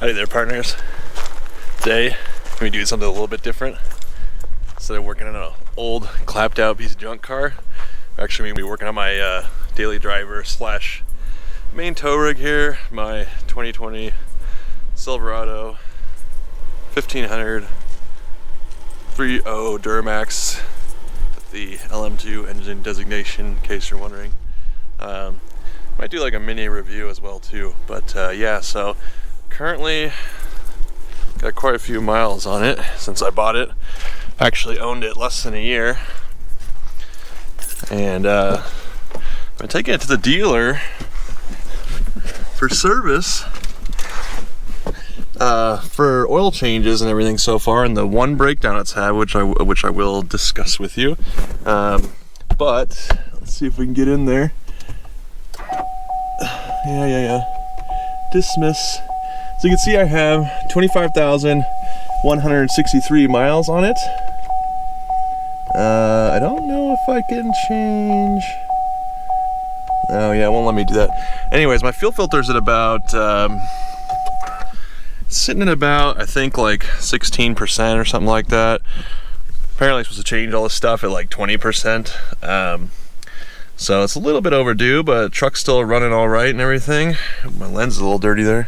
Howdy there, partners. Today, we do something a little bit different. Instead of working on an old, clapped out piece of junk car, we're actually going to be working on my daily driver slash main tow rig here, my 2020 Silverado 1500 3.0 Duramax with the LM2 engine designation, in case you're wondering. Might do like a mini review as well too, but yeah, so currently got quite a few miles on it since I bought it. Actually owned it less than a year, and I'm taking it to the dealer for service for oil changes and everything so far, and the one breakdown it's had, which I will discuss with you. But let's see if we can get in there. Yeah. Dismiss. So you can see I have 25,163 miles on it. I don't know if I can change. Oh yeah, it won't let me do that. Anyways, my fuel filter's at about sitting at about, I think, like 16% or something like that. Apparently I'm supposed to change all this stuff at like 20%. So it's a little bit overdue, but truck's still running all right and everything. My lens is a little dirty there.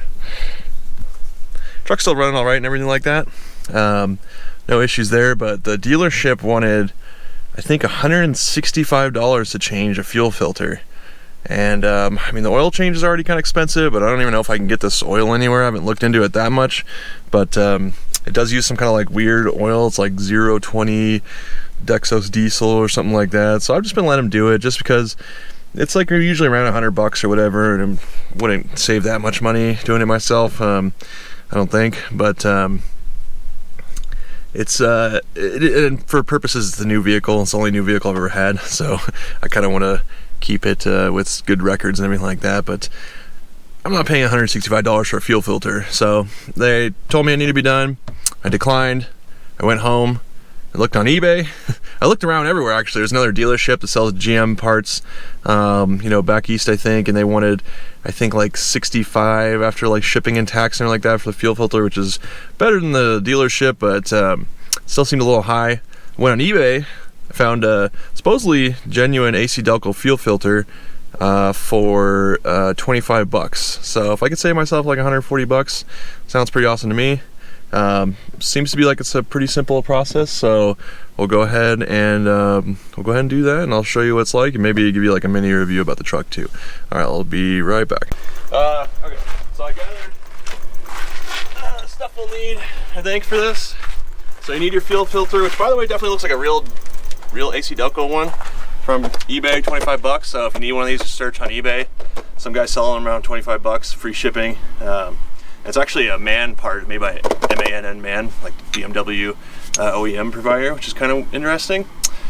Truck's still running all right and everything like that. No issues there, but the dealership wanted, I think, $165 to change a fuel filter. And I mean, the oil change is already kind of expensive, but I don't even know if I can get this oil anywhere. I haven't looked into it that much, but it does use some kind of like weird oil. It's like 020 Dexos diesel or something like that. So I've just been letting them do it just because it's like usually around $100 or whatever, and I wouldn't save that much money doing it myself. I don't think, but it's and for purposes, it's the new vehicle. It's the only new vehicle I've ever had, so I kind of want to keep it with good records and everything like that. But I'm not paying $165 for a fuel filter. So they told me I need to be done. I declined. I went home. I looked on eBay. I looked around everywhere, actually. There's another dealership that sells GM parts, you know, back east, I think, and they wanted, I think, like $65 after like shipping and tax and everything like that for the fuel filter, which is better than the dealership, but still seemed a little high. I went on eBay. I found a supposedly genuine AC Delco fuel filter for $25. So if I could save myself like $140, sounds pretty awesome to me. Seems to be like it's a pretty simple process, so we'll go ahead and do that, and I'll show you what it's like, and maybe give you like a mini review about the truck too. All right, I'll be right back. Okay, so I gathered stuff we'll need, I think, for this. So you need your fuel filter, which, by the way, definitely looks like a real AC Delco one from eBay, $25. So if you need one of these, just search on eBay. Some guys selling them around $25, free shipping. It's actually a MAN part made by MANN, MAN, like BMW OEM provider, which is kind of interesting.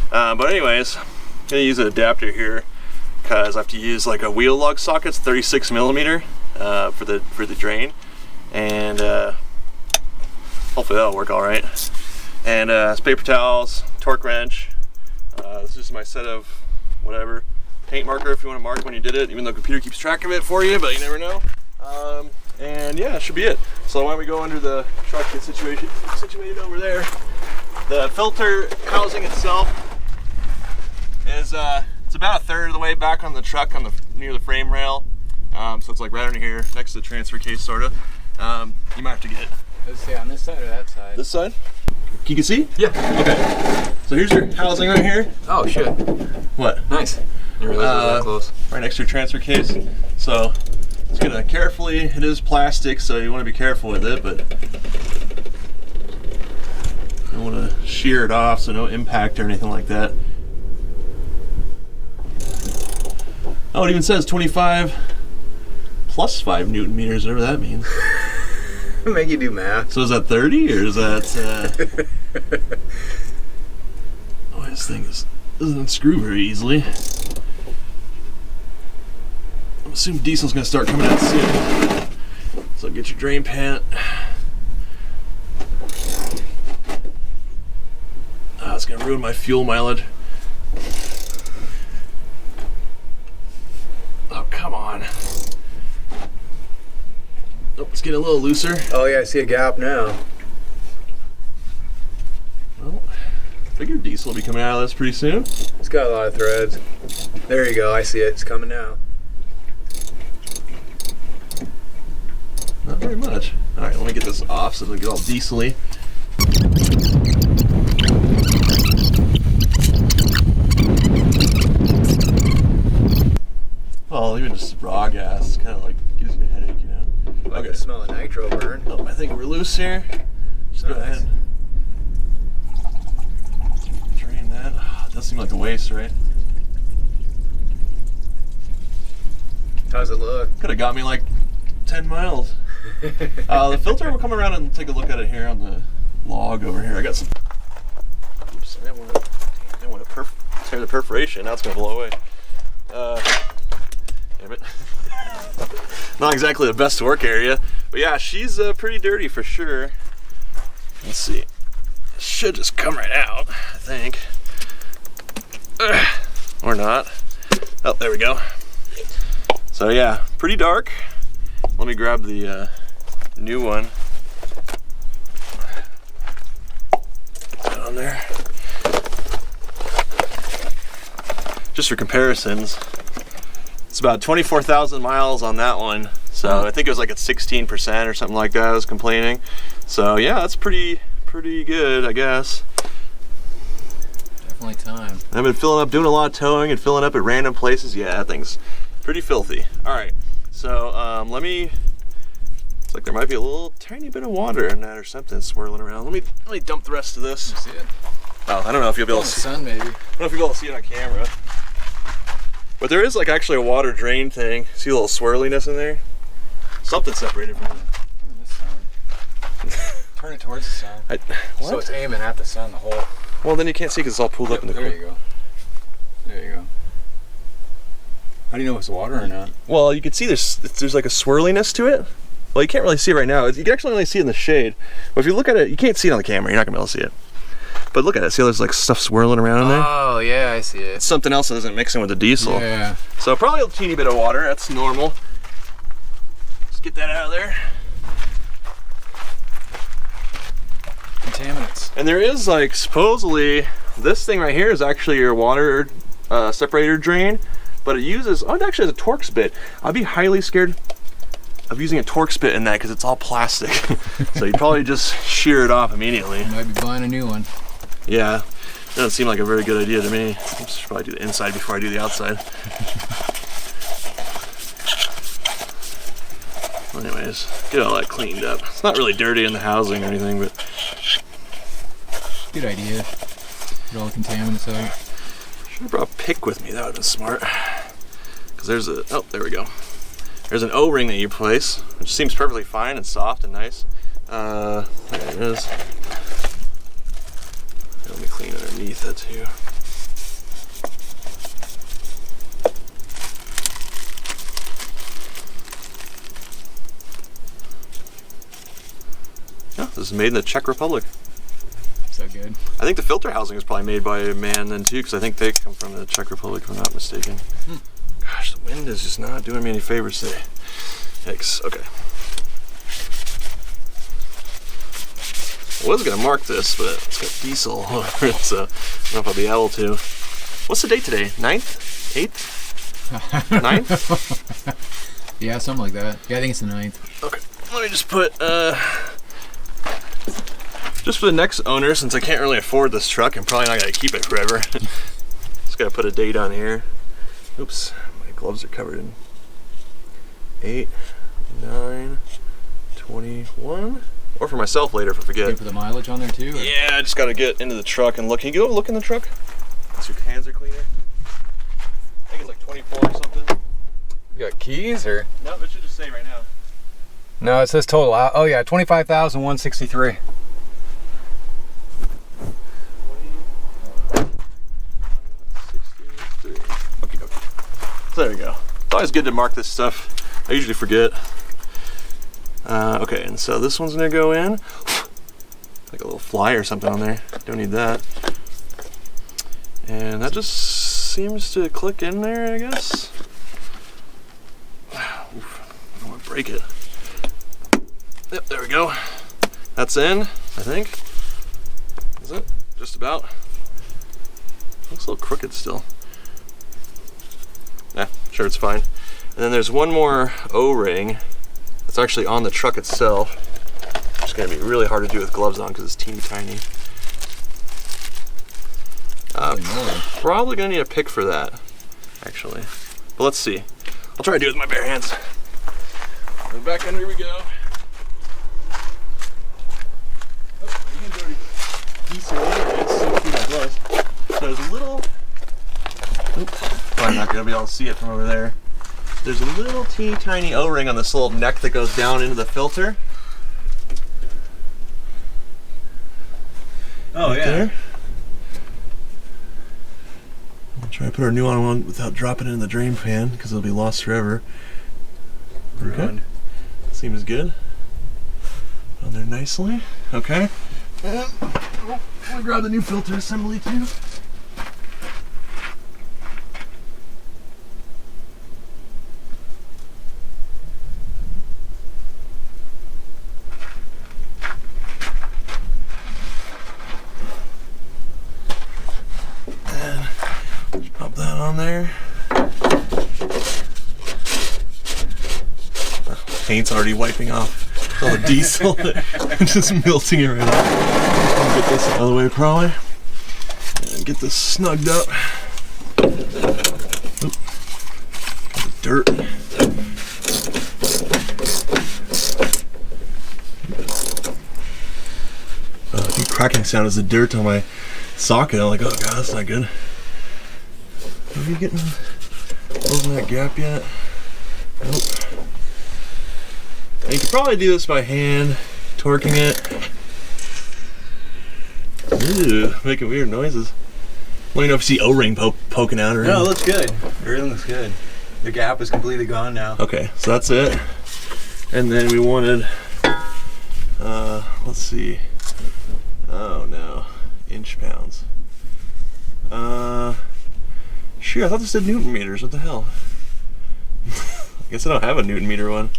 But anyways, I'm gonna use an adapter here because I have to use like a wheel lug socket, 36 millimeter for the drain, and hopefully that'll work all right. And it's paper towels, torque wrench. This is my set of whatever paint marker if you want to mark when you did it, even though the computer keeps track of it for you, but you never know. And yeah, it should be it. So why don't we go under the truck, get situated over there. The filter housing itself is it's about a third of the way back on the truck, near the frame rail. So it's like right under here, next to the transfer case, sort of. You might have to get it. Let's see, on this side or that side? This side? You can see? Yeah. Okay. So here's your housing right here. Oh shit. What? Nice. Didn't realize it was that close. Right next to your transfer case. So it's gonna carefully, it is plastic, so you want to be careful with it, but I don't want to shear it off so no impact or anything like that. Oh, it even says 25 plus 5 Newton meters, whatever that means. Make you do math. So is that 30 or is that oh, this thing doesn't unscrew very easily. I assume diesel's gonna start coming out soon. So get your drain pan. It's gonna ruin my fuel mileage. Oh, come on. Nope, it's getting a little looser. Oh yeah, I see a gap now. Well, I figure diesel will be coming out of this pretty soon. It's got a lot of threads. There you go, I see it. It's coming now. Not very much. All right, let me get this off so it'll get all diesel-y. Well, even just raw gas kind of like gives you a headache, you know. I can smell a nitro burn. Oh, I think we're loose here. Just go ahead and drain that. Oh, it does seem like a waste, right? How's it look? Could have got me like 10 miles. The filter, we'll come around and take a look at it here on the log over here. I got some. Oops, I didn't want to tear the perforation. Now it's going to blow away. Damn it. Not exactly the best work area, but yeah, she's pretty dirty for sure. Let's see. It should just come right out, I think. Or not. Oh, there we go. So yeah, pretty dark. Let me grab the new one. Get that on there. Just for comparisons, it's about 24,000 miles on that one. So I think it was like at 16% or something like that. I was complaining. So yeah, that's pretty good, I guess. Definitely time. I've been filling up, doing a lot of towing and filling up at random places. Yeah, that thing's pretty filthy. All right, so let me. It's like there might be a little tiny bit of water in that or something swirling around. Let me dump the rest of this. You see it? Oh, I don't know if you'll be able to see. Sun, maybe. I don't know if you'll be able to see it on camera. But there is like actually a water drain thing. See a little swirliness in there? Something separated from it. From the sun. Turn it towards the sun. So it's aiming at the sun the whole. Well, then you can't see because it's all pulled up in the corner. There you go. There you go. How do you know if it's water or not? Well, you can see there's like a swirliness to it. Well, you can't really see it right now. You can actually only see it in the shade. But if you look at it, you can't see it on the camera. You're not gonna be able to see it. But look at it. See how there's like stuff swirling around in there? Oh yeah, I see it. It's something else that isn't mixing with the diesel. Yeah. So probably a teeny bit of water. That's normal. Just get that out of there. Contaminants. And there is like supposedly this thing right here is actually your water separator drain, but it uses it actually has a Torx bit. I'd be highly scared of using a Torx bit in that because it's all plastic. So you probably just shear it off immediately. You might be buying a new one. Yeah, doesn't seem like a very good idea to me. I should probably do the inside before I do the outside. Anyways, get all that cleaned up. It's not really dirty in the housing or anything, but good idea. Get all the contaminants out. Should have brought a pick with me. That would have been smart. Because there's a, oh, there we go. There's an O-ring that you place, which seems perfectly fine and soft and nice. There it is. Let me clean underneath that too. Yeah, this is made in the Czech Republic. So good. I think the filter housing is probably made by a man then too, because I think they come from the Czech Republic, if I'm not mistaken. Gosh, the wind is just not doing me any favors today. Yikes, okay. I was gonna mark this, but it's got diesel all over it, so I don't know if I'll be able to. What's the date today? 9th? 8th? 9th? Yeah, something like that. Yeah, I think it's the 9th. Okay, let me just put, just for the next owner, since I can't really afford this truck, I'm probably not gonna keep it forever. Just gotta put a date on here. Oops, my gloves are covered in 8, 9, 21. Or for myself later if I forget. Good for the mileage on there too? Or? Yeah, I just gotta get into the truck and look. Can you go look in the truck? So your hands are cleaner. I think it's like 24 or something. You got keys or? No, it should just say right now. No, it says total. Oh yeah, 25,163. 163. Okay, okay. So there we go. It's always good to mark this stuff. I usually forget. Okay, and so this one's gonna go in. Like a little fly or something on there. Don't need that. And that just seems to click in there, I guess. Oof, I don't want to break it. Yep, there we go. That's in, I think. Is it? Just about. Looks a little crooked still. Nah, sure, it's fine. And then there's one more O-ring that's actually on the truck itself. It's gonna be really hard to do with gloves on because it's teeny tiny. Probably gonna need a pick for that, actually. But let's see. I'll try to do it with my bare hands. The back end, here we go. There's a little, probably not gonna be able to see it from over there. There's a little teeny tiny O-ring on this little neck that goes down into the filter. Oh, right yeah. There. I'll try to put our new one without dropping it in the drain pan because it'll be lost forever. Okay. Seems good. On there nicely. Okay. And I'll grab the new filter assembly too. And just pop that on there. Paint's already wiping off all the diesel. Just melting it right off. I'll get this out of the way probably. And get this snugged up. Oop. Dirt. I think cracking sound is the dirt on my socket. I'm like, oh god, that's not good. Are we getting closing that gap yet? Nope. And you could probably do this by hand, torquing it. Ooh, making weird noises. Let me know if you see O-ring poking out or anything. No, it looks good. Everything looks good. The gap is completely gone now. Okay, so that's it. And then we wanted, let's see. Oh no, inch pounds. Shoot, I thought this said Newton meters. What the hell? I guess I don't have a Newton meter one.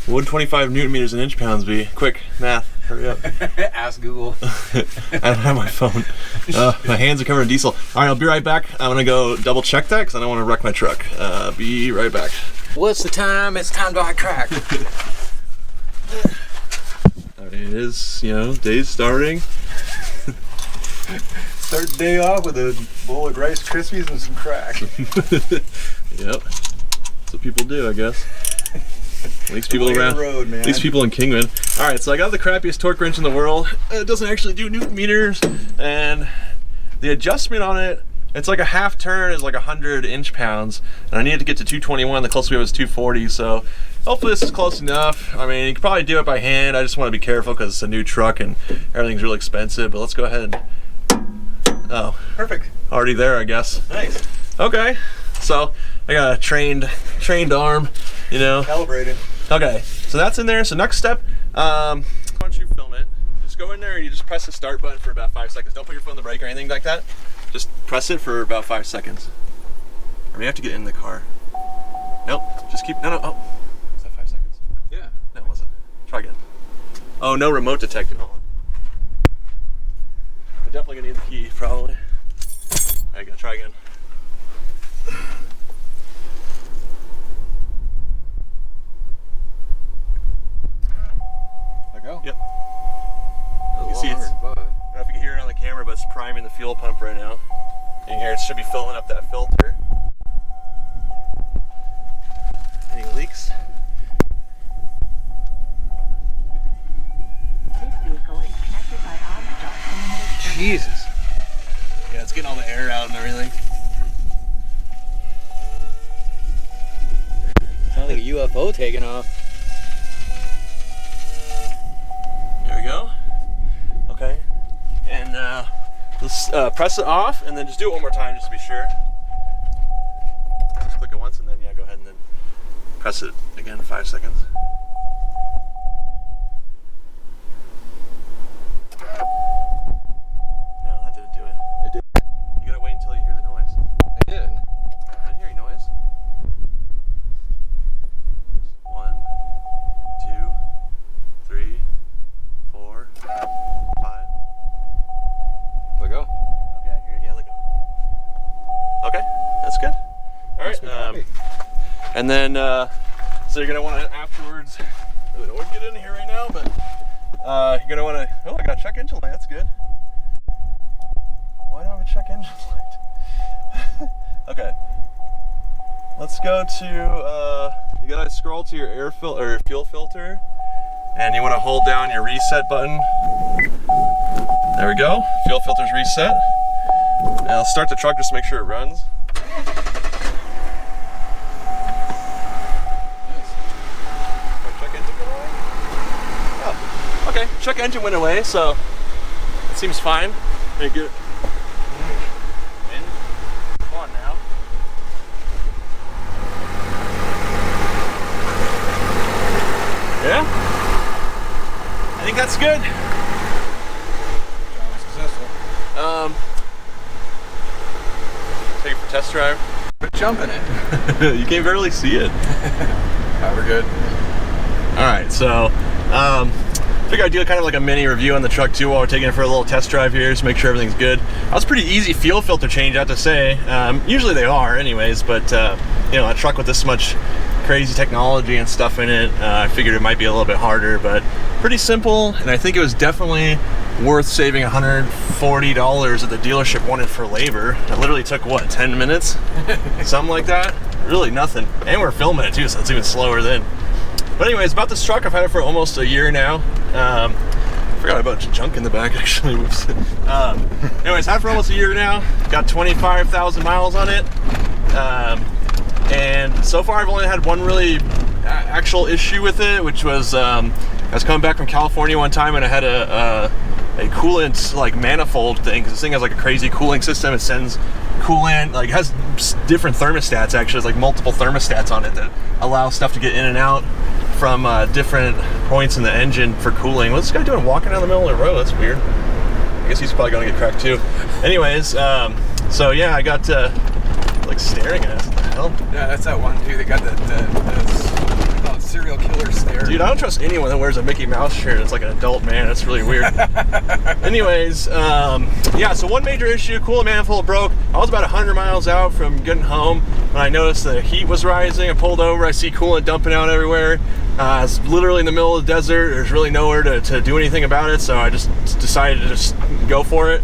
What would 25 Newton meters in inch pounds be? Quick, math, hurry up. Ask Google. I don't have my phone. My hands are covered in diesel. All right, I'll be right back. I'm gonna go double check that because I don't want to wreck my truck. Be right back. What's the time? It's time to buy crack. I mean, it is, you know, day's starting. Start the day off with a bowl of Rice Krispies and some crack. Yep, that's what people do, I guess. At least people around, road, man. At least people in Kingman. All right, so I got the crappiest torque wrench in the world. It doesn't actually do Newton meters, and the adjustment on it, it's like a half turn is like 100 inch pounds, and I needed to get to 221. The closest we have is 240, so hopefully this is close enough. I mean, you could probably do it by hand. I just want to be careful because it's a new truck and everything's really expensive. But let's go ahead. Oh, Perfect. already there, I guess. Nice. Okay, so I got a trained arm, you know. Calibrated. Okay, so that's in there. So next step, why don't you film it? Just go in there and you just press the start button for about 5 seconds. Don't put your foot on the brake or anything like that. Just press it for about 5 seconds. Or we have to get in the car. Nope, just keep, no, oh. Was that 5 seconds? Yeah. No, it wasn't. Try again. Oh, no remote detected, hold on. We're definitely gonna need the key, probably. There you go, try again. Go? Yep. You can see it's, I don't know if you can hear it on the camera, but it's priming the fuel pump right now. You can hear it should be filling up that filter. Any leaks? This vehicle is connected by OnStar. Jesus. Yeah, it's getting all the air out and everything. Sounds like a UFO taking off. There we go. Okay. And let's press it off and then just do it one more time just to be sure. Just click it once and then, yeah, go ahead and then press it again 5 seconds. No, that didn't do it. It did. You gotta wait until you hear the noise. I did. I didn't hear any noise. 1, And then, so you're gonna want to afterwards, I really don't want to get in here right now, but you're gonna want to, oh, I got a check engine light, that's good. Why do I have a check engine light? Okay. Let's go to, you gotta scroll to your air filter or fuel filter, and you wanna hold down your reset button. There we go, fuel filter's reset. And I'll start the truck just to make sure it runs. Okay, check engine went away, so it seems fine. Very good. Come on now. Yeah? I think that's good. Successful. Take it for test drive. Quit jumping it. You can barely see it. Alright, we're good. Alright, so figured I'd do kind of like a mini review on the truck too while we're taking it for a little test drive here, just make sure everything's good. That was a pretty easy fuel filter change, I have to say. Usually they are anyways, but you know, a truck with this much crazy technology and stuff in it, I figured it might be a little bit harder, but pretty simple, and I think it was definitely worth saving $140 that the dealership wanted for labor. It literally took, what, 10 minutes? Something like that? Really nothing. And we're filming it too, so it's even slower then. But anyways, about this truck, I've had it for almost a year now. Forgot about junk in the back, actually. Whoops. Anyways, had it for almost a year now. Got 25,000 miles on it. And so far, I've only had one really actual issue with it, which was I was coming back from California one time, and I had a coolant like manifold thing, because this thing has like a crazy cooling system. It sends coolant, like has different thermostats actually. There's like multiple thermostats on it that allow stuff to get in and out from different points in the engine for cooling. What's this guy doing walking down the middle of the road? That's weird. I guess he's probably gonna get cracked too. Anyways, so yeah, I got like staring at us. What the hell? Yeah, that's that one dude that got the serial killer stare. Dude, I don't trust anyone that wears a Mickey Mouse shirt. It's like an adult man. It's really weird. Anyways, yeah, so one major issue, coolant manifold broke. I was about 100 miles out from getting home when I noticed the heat was rising. I pulled over, I see coolant dumping out everywhere. It's literally in the middle of the desert. There's really nowhere to do anything about it, so I just decided to just go for it.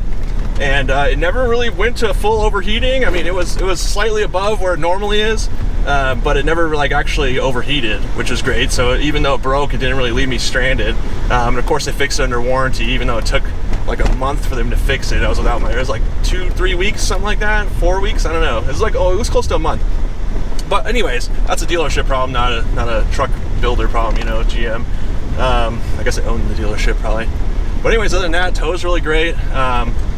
And it never really went to full overheating. I mean, it was slightly above where it normally is, but it never like actually overheated, which is great. So even though it broke, it didn't really leave me stranded. And of course, they fixed it under warranty, even though it took like a month for them to fix it. I was without it was like 2-3 weeks, something like that, 4 weeks. I don't know. It was like, oh, it was close to a month. But anyways, that's a dealership problem, not a truck builder problem. You know, GM. I guess I owned the dealership probably. But anyways, other than that, tow's really great.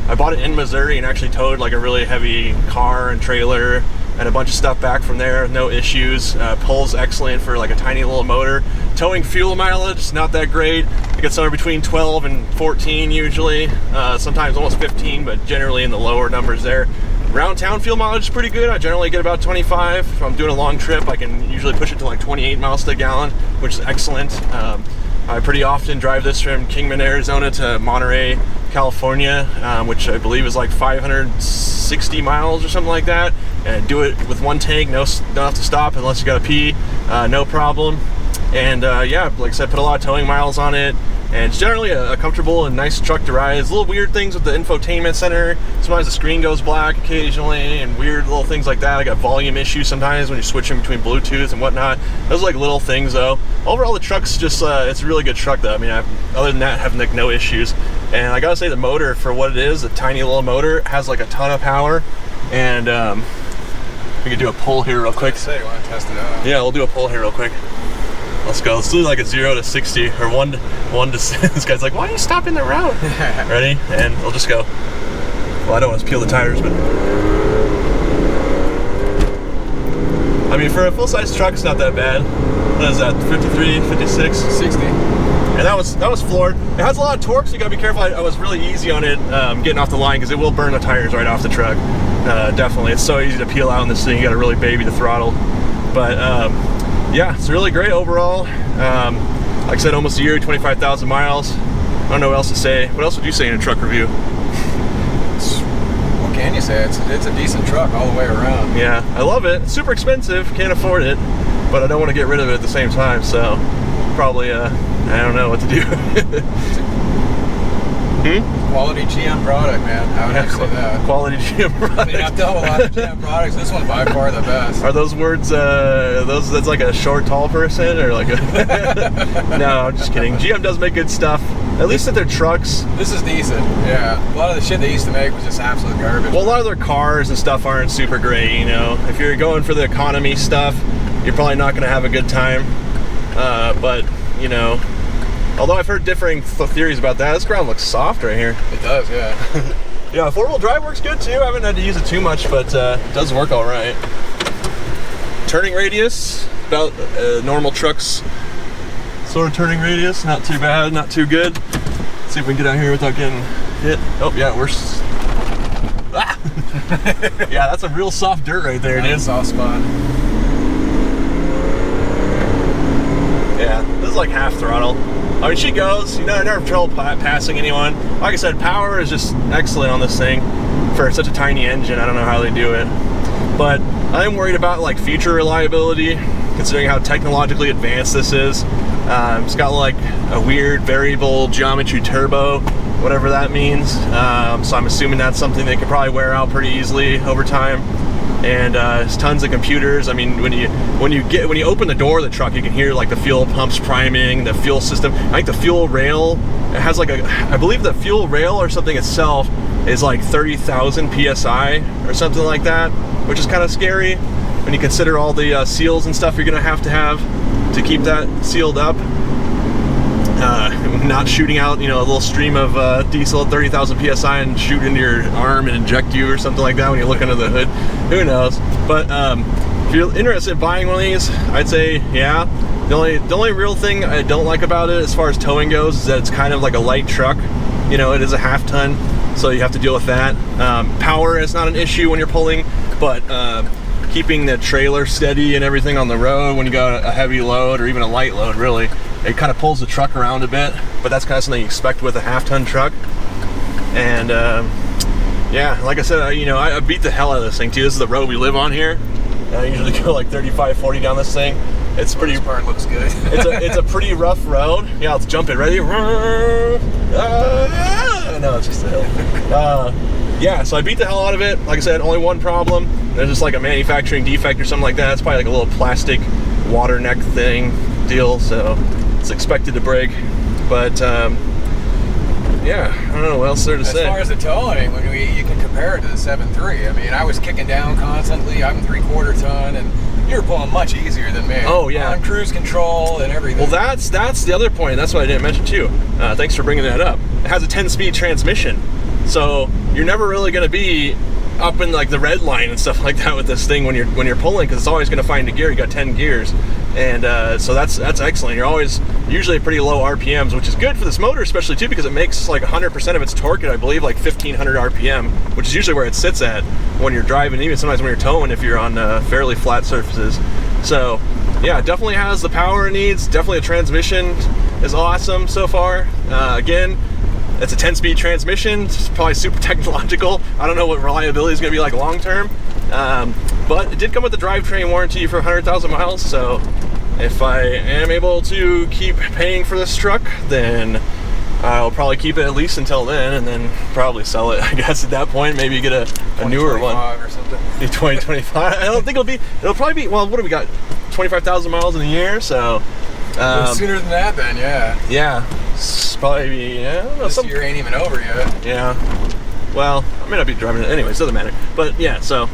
I bought it in Missouri and actually towed like a really heavy car and trailer and a bunch of stuff back from there, no issues. Pulls excellent for like a tiny little motor. Towing fuel mileage, not that great. I get somewhere between 12 and 14 usually, sometimes almost 15, but generally in the lower numbers there. Round town fuel mileage is pretty good. I generally get about 25. If I'm doing a long trip, I can usually push it to like 28 miles to the gallon, which is excellent. I pretty often drive this from Kingman, Arizona to Monterey, California, which I believe is like 560 miles or something like that, and do it with one tank, don't have to stop unless you gotta pee, no problem. And yeah, like I said, put a lot of towing miles on it, and it's generally a comfortable and nice truck to ride. There's little weird things with the infotainment center. Sometimes the screen goes black occasionally, and weird little things like that. I got volume issues sometimes when you're switching between Bluetooth and whatnot. Those are like little things though. Overall, the truck's just, it's a really good truck though. I mean, other than that, I have like no issues. And I gotta say, the motor, for what it is, a tiny little motor, has like a ton of power. And we can do a pull here real quick. You want to test it out? Yeah, we'll do a pull here real quick. Let's go. Let's do like a 0 to 60 or 1 to this guy's like, why are you stopping the road? Ready? And we'll just go. Well, I don't want to peel the tires, but I mean, for a full-size truck, it's not that bad. What is that? 53, 56, 60. And that was floored. It has a lot of torque, so you gotta be careful. I was really easy on it getting off the line, because it will burn the tires right off the truck. Definitely, it's so easy to peel out on this thing. You gotta really baby the throttle. But yeah, it's really great overall. Like I said, almost a year, 25,000 miles. I don't know what else to say. What else would you say in a truck review? What can you say? It's a decent truck all the way around. Yeah, I love it. It's super expensive, can't afford it. but I don't want to get rid of it at the same time, so probably I don't know what to do. Quality GM product, man. I would have to say that. Quality GM product. I mean, I've dealt with a lot of GM products. This one's by far the best. Are those words, that's like a short, tall person, or like a... No, I'm just kidding. GM does make good stuff. At least at their trucks. This is decent, yeah. A lot of the shit they used to make was just absolute garbage. Well, a lot of their cars and stuff aren't super great, you know. If you're going for the economy stuff, you're probably not going to have a good time. But, you know... Although I've heard differing theories about that. This ground looks soft right here. It does, yeah. Yeah, four-wheel drive works good too. I haven't had to use it too much, but it does work all right. Turning radius, about normal trucks. Sort of turning radius, not too bad, not too good. Let's see if we can get out here without getting hit. Oh yeah, we're... Ah! Yeah, that's a real soft dirt right there, dude. Soft spot. Yeah, this is like half throttle. I mean, she goes, you know, I never have trouble passing anyone. Like I said, power is just excellent on this thing for such a tiny engine. I don't know how they do it. But I'm worried about like future reliability, considering how technologically advanced this is. It's got like a weird variable geometry turbo, whatever that means. So I'm assuming that's something they could probably wear out pretty easily over time. And there's tons of computers. I mean, when you open the door of the truck, you can hear like the fuel pumps priming, the fuel system. I think the fuel rail, it has like I believe the fuel rail or something itself is like 30,000 PSI or something like that, which is kind of scary when you consider all the seals and stuff you're gonna have to keep that sealed up. Not shooting out, you know, a little stream of diesel at 30,000 PSI and shoot into your arm and inject you or something like that when you look under the hood. Who knows? But if you're interested in buying one of these, I'd say, yeah. The only real thing I don't like about it as far as towing goes is that it's kind of like a light truck. You know, it is a half ton, so you have to deal with that. Power is not an issue when you're pulling, but keeping the trailer steady and everything on the road when you got a heavy load or even a light load, really, it kind of pulls the truck around a bit, but that's kind of something you expect with a half-ton truck. And yeah, like I said, you know, I beat the hell out of this thing too. This is the road we live on here. I usually go like 35, 40 down this thing. It's pretty. This part looks good. it's a pretty rough road. Yeah, let's jump it. Ready? No, it's just a hill. Yeah, so I beat the hell out of it. Like I said, only one problem. There's just like a manufacturing defect or something like that. It's probably like a little plastic water neck thing deal, so it's expected to break. But yeah, I don't know what else is there to say. As far as the towing, you can compare it to the 7.3. I mean, I was kicking down constantly. I'm 3/4 ton, and you're pulling much easier than me. Oh yeah, on cruise control and everything. Well, that's the other point. That's what I didn't mention too. Thanks for bringing that up. It has a 10-speed transmission, so you're never really going to be up in like the red line and stuff like that with this thing when you're pulling, because it's always going to find a gear. You got 10 gears, and so that's excellent. You're always usually pretty low RPMs, which is good for this motor, especially too, because it makes like 100% of its torque at, I believe, like 1500 RPM, which is usually where it sits at when you're driving, even sometimes when you're towing if you're on fairly flat surfaces. So yeah, it definitely has the power it needs. Definitely the transmission is awesome so far. Again, it's a 10-speed transmission. It's probably super technological. I don't know what reliability is going to be like long term, but it did come with the drivetrain warranty for 100,000 miles. So if I am able to keep paying for this truck, then I'll probably keep it at least until then, and then probably sell it, I guess, at that point. Maybe get a newer one. Or something. 2025. I don't think it'll probably be, well, what do we got? 25,000 miles in a year, so. Sooner than that, then, yeah. Yeah. Probably be, yeah, I don't know, this year ain't even over yet. Yeah. Well, I may not be driving it anyways, doesn't matter. But yeah, so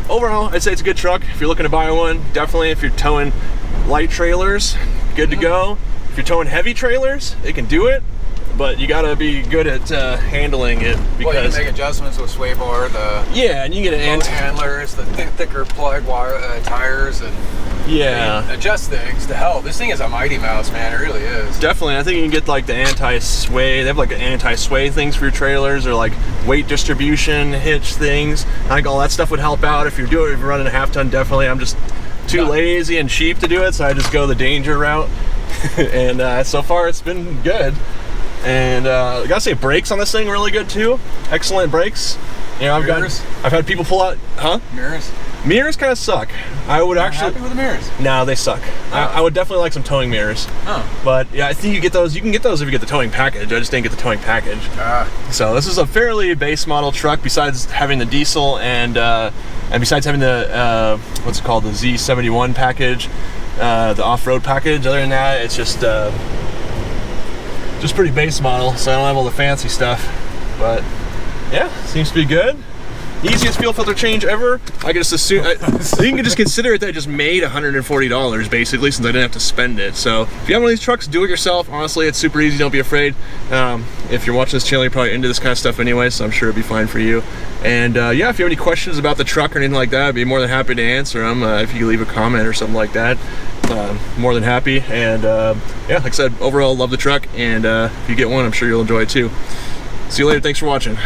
overall, I'd say it's a good truck. If you're looking to buy one, definitely. If you're towing light trailers, good to go. If you're towing heavy trailers, it can do it, but you gotta be good at handling it, because well, you can make adjustments with sway bar, and you get an handlers, the thicker plug wire tires, and yeah, adjust things to help. This thing is a mighty mouse, man. It really is. Definitely. I think you can get like the anti-sway. They have like anti-sway things for your trailers, or like weight distribution hitch things. I think all that stuff would help out if you're running a half-ton. Definitely. I'm just too lazy and cheap to do it, so I just go the danger route. And so far it's been good. And I gotta say, brakes on this thing really good too. Excellent brakes. You know, I've had people pull out, Mirrors. Mirrors kind of suck. I would actually. Happy with the mirrors? No, they suck. Oh. I would definitely like some towing mirrors. Oh. But yeah, I think you get those. You can get those if you get the towing package. I just didn't get the towing package. So this is a fairly base model truck. Besides having the diesel and besides having the what's it called, the Z71 package, the off-road package. Other than that, it's just pretty base model. So I don't have all the fancy stuff. But yeah, seems to be good. Easiest fuel filter change ever. I can just assume, you can just consider it that I just made $140 basically, since I didn't have to spend it. So if you have one of these trucks, do it yourself. Honestly, it's super easy, don't be afraid. If you're watching this channel, you're probably into this kind of stuff anyway, so I'm sure it'll be fine for you. And yeah, if you have any questions about the truck or anything like that, I'd be more than happy to answer them. If you could leave a comment or something like that, more than happy. And yeah, like I said, overall, love the truck, and if you get one, I'm sure you'll enjoy it too. See you later, thanks for watching.